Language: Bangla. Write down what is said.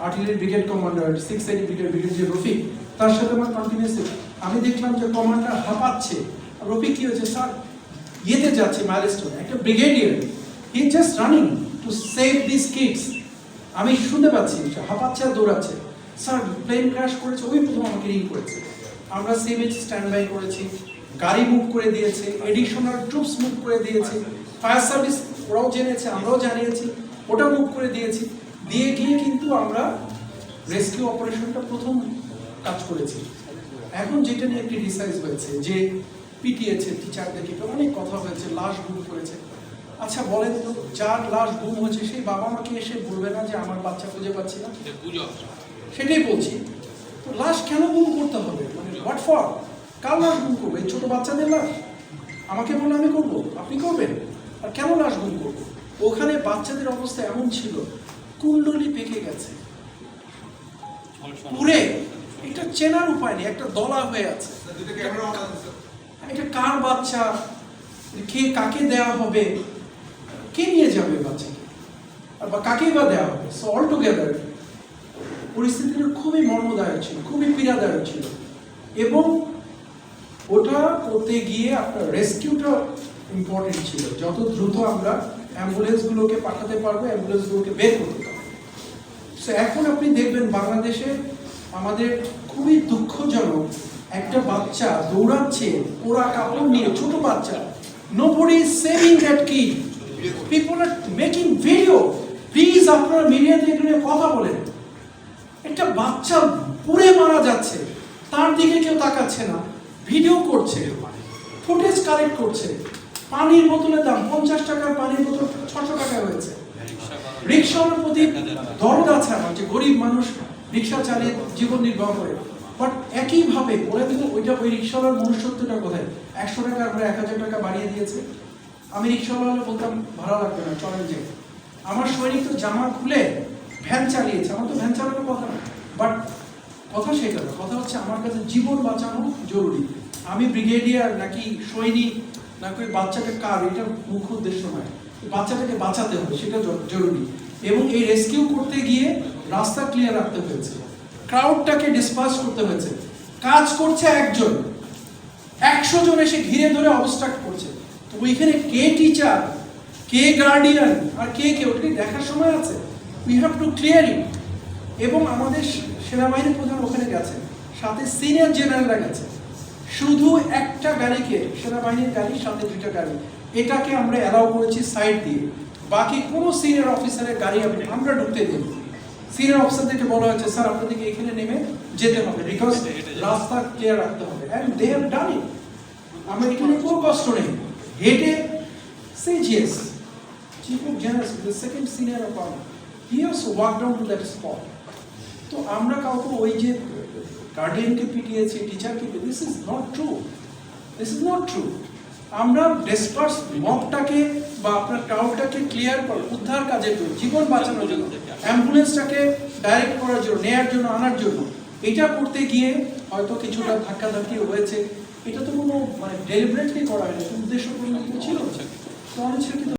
আর্টিলারি ব্রিগেড কমান্ডার 6 ব্রিগেড যে রফিক, তার সাথে আমার কন্টিনিউসলি আমি দেখলাম যে কমান্ডার হাঁপাচ্ছে। রফিক কি হয়েছে স্যার, ইয়েতে যাচ্ছে মাইলস্টোনে, একটা brigadier, he just running to save this kids. আমি শুনতে পাচ্ছি হাঁপাচ্ছে আর দৌড়াচ্ছে। স্যার প্লেন ক্র্যাশ করেছে, ওই প্রথম আমাকে রিং করেছে। আমরা সিভিল স্ট্যান্ড বাই করেছি, গাড়ি মুভ করে দিয়েছে, এডিশনাল ট্রুপস মুভ করে দিয়েছি, ফায়ার সার্ভিস ওরাও জেনেছে, আমরাও জানিয়েছি, ওটা মুভ করে দিয়েছি। দিয়ে গিয়ে কিন্তু আমরা রেস্কিউ অপারেশনটা প্রথম কাজ করেছি। এখন যেটা নিয়ে একটি ডিসাইজ হয়েছে যে পিটিয়েছে টিচারদেরকে, অনেক কথা হয়েছে, লাশ গুম করেছে। আচ্ছা বলেন তো, যার লাশ গুম হয়েছে সেই বাবা মাকে এসে বলবে না যে আমার বাচ্চা খুঁজে পাচ্ছি না? সেটাই বলছি। তো লাশ কেন গুম করতে হবে, মানে হোয়াট ফর? কার লাশ গুম করবো? এই ছোট বাচ্চাদের লাশ? আমাকে বললে আমি করবো, আপনি করবেন? আর কেন লাশ গুম করবো? ওখানে বাচ্চাদের অবস্থা এমন ছিল, কুণ্ডলি পেকে গেছে পুরে, এটা চেনার উপায় নেই, একটা দলা হয়ে আছে। এটা কার বাচ্চা, কে কাকে দেওয়া হবে, কে নিয়ে যাবে বাচ্চাকে, বা কাকেই বা দেওয়া হবে? সো অল টুগেদার পরিস্থিতিটা খুবই মর্মদায়ক ছিল, খুবই পীড়াদায়ক ছিল। এবং ওটা করতে গিয়ে আপনার রেস্কিউটা ইম্পর্টেন্ট ছিল, যত দ্রুত আমরা অ্যাম্বুলেন্সগুলোকে পাঠাতে পারবো, অ্যাম্বুলেন্সগুলোকে বের করতে পারবো। সো এখন আপনি দেখবেন বাংলাদেশে আমাদের খুবই দুঃখজনক, একটা বাচ্চা দৌড়াচ্ছে পোড়া কাপড় নিয়ে, ছোট বাচ্চা, nobody is saving that kid, people are making video, please আপনারা মিডিয়াতে এগুলো নিয়ে কথা বলেন। একটা বাচ্চা পুড়ে মারা যাচ্ছে, তার দিকে কেউ তাকাচ্ছে না, ভিডিও করছে, ফুটেজ কালেক্ট করছে। পানির বোতলের দাম 50 টাকার পানির বোতল 600 টাকা হয়েছে। রিক্সাওয়ালার প্রতি দরদ আছে আমার, যে গরিব মানুষ রিক্সা চালিয়ে জীবন নির্বাহ করে। বাট একইভাবে বলে দিল ওইটা, ওই রিক্সাওয়ালার মনুষ্যত্বটা কোথায়? 100 টাকা আমরা 1000 টাকা বাড়িয়ে দিয়েছে। আমি রিক্সাওয়ালা বলতাম ভাড়া লাগবে না, চলেন যে। আমার সৈনিক তো জামা খুলে ভ্যান চালিয়েছে, আমার তো ভ্যান চালানোর কথা না। বাট কথা সেটা না, কথা হচ্ছে আমার কাছে জীবন বাঁচানো জরুরি। আমি ব্রিগেডিয়ার নাকি সৈনিক নাকি বাচ্চাটা কার, এটা মুখ্য উদ্দেশ্য নয়। বাচ্চাটাকে বাঁচাতে হবে, সেটা জরুরি। এবং এই রেস্কিউ করতে গিয়ে রাস্তা ক্লিয়ার রাখতে হয়েছে, ক্রাউডটাকে ডিসপার্স করতে হয়েছে। কাজ করছে একজন, 100 জন এসে ঘিরে ধরে অবস্ট্রাক্ট করছে। তো ওইখানে কে টিচার, কে গার্ডিয়ান, আর কে ওটাকে দেখার সময় আছে? উই হ্যাভ টু ক্লিয়ার ইট। এবং আমাদের সেনাবাহিনীর প্রধান ওখানে গেছে, সাথে সিনিয়র জেনারেলরা গেছে। শুধু একটা গাড়িকে, সেনাবাহিনীর গাড়ির সাথে 2টা গাড়ি, এটাকে আমরা অ্যালাউ করেছি সাইড দিয়ে। বাকি কোনো সিনিয়র অফিসারের গাড়ি আমরা ঢুকতে দিই। সিনিয়র অফিসারদেরকে বলা হয়েছে স্যার আপনাদেরকে এখানে নেমে যেতে হবে, বিকজ রাস্তা ক্লিয়ার রাখতে হবে। অ্যান্ড দে হ্যাভ ডান ইট। আমার এখানে কোনো কষ্ট নেই, হেঁটে CGS, Chief of General, the second senior of army, he also walked down to that spot. তো আমরা কাউকে ওই যে গার্ডিয়ানকে পিটিয়েছি, টিচারকে, this is not true, this is not true. আমরা ডিসপার্স মবটাকে বা আপনার ক্রাউডটাকে ক্লিয়ার করার, উদ্ধার কাজের জন্য, জীবন বাঁচানোর জন্য, অ্যাম্বুলেন্সটাকে ডাইরেক্ট করার জন্য, নেয়ার জন্য, আনার জন্য, এটা করতে গিয়ে হয়তো কিছুটা ধাক্কাধাক্কি হয়েছে। এটা তো কোনো মানে ডেলিবারেটলি করা হয়নি, উদ্দেশ্যপূর্ণ কিছু ছিল, তো অনেক ছিল।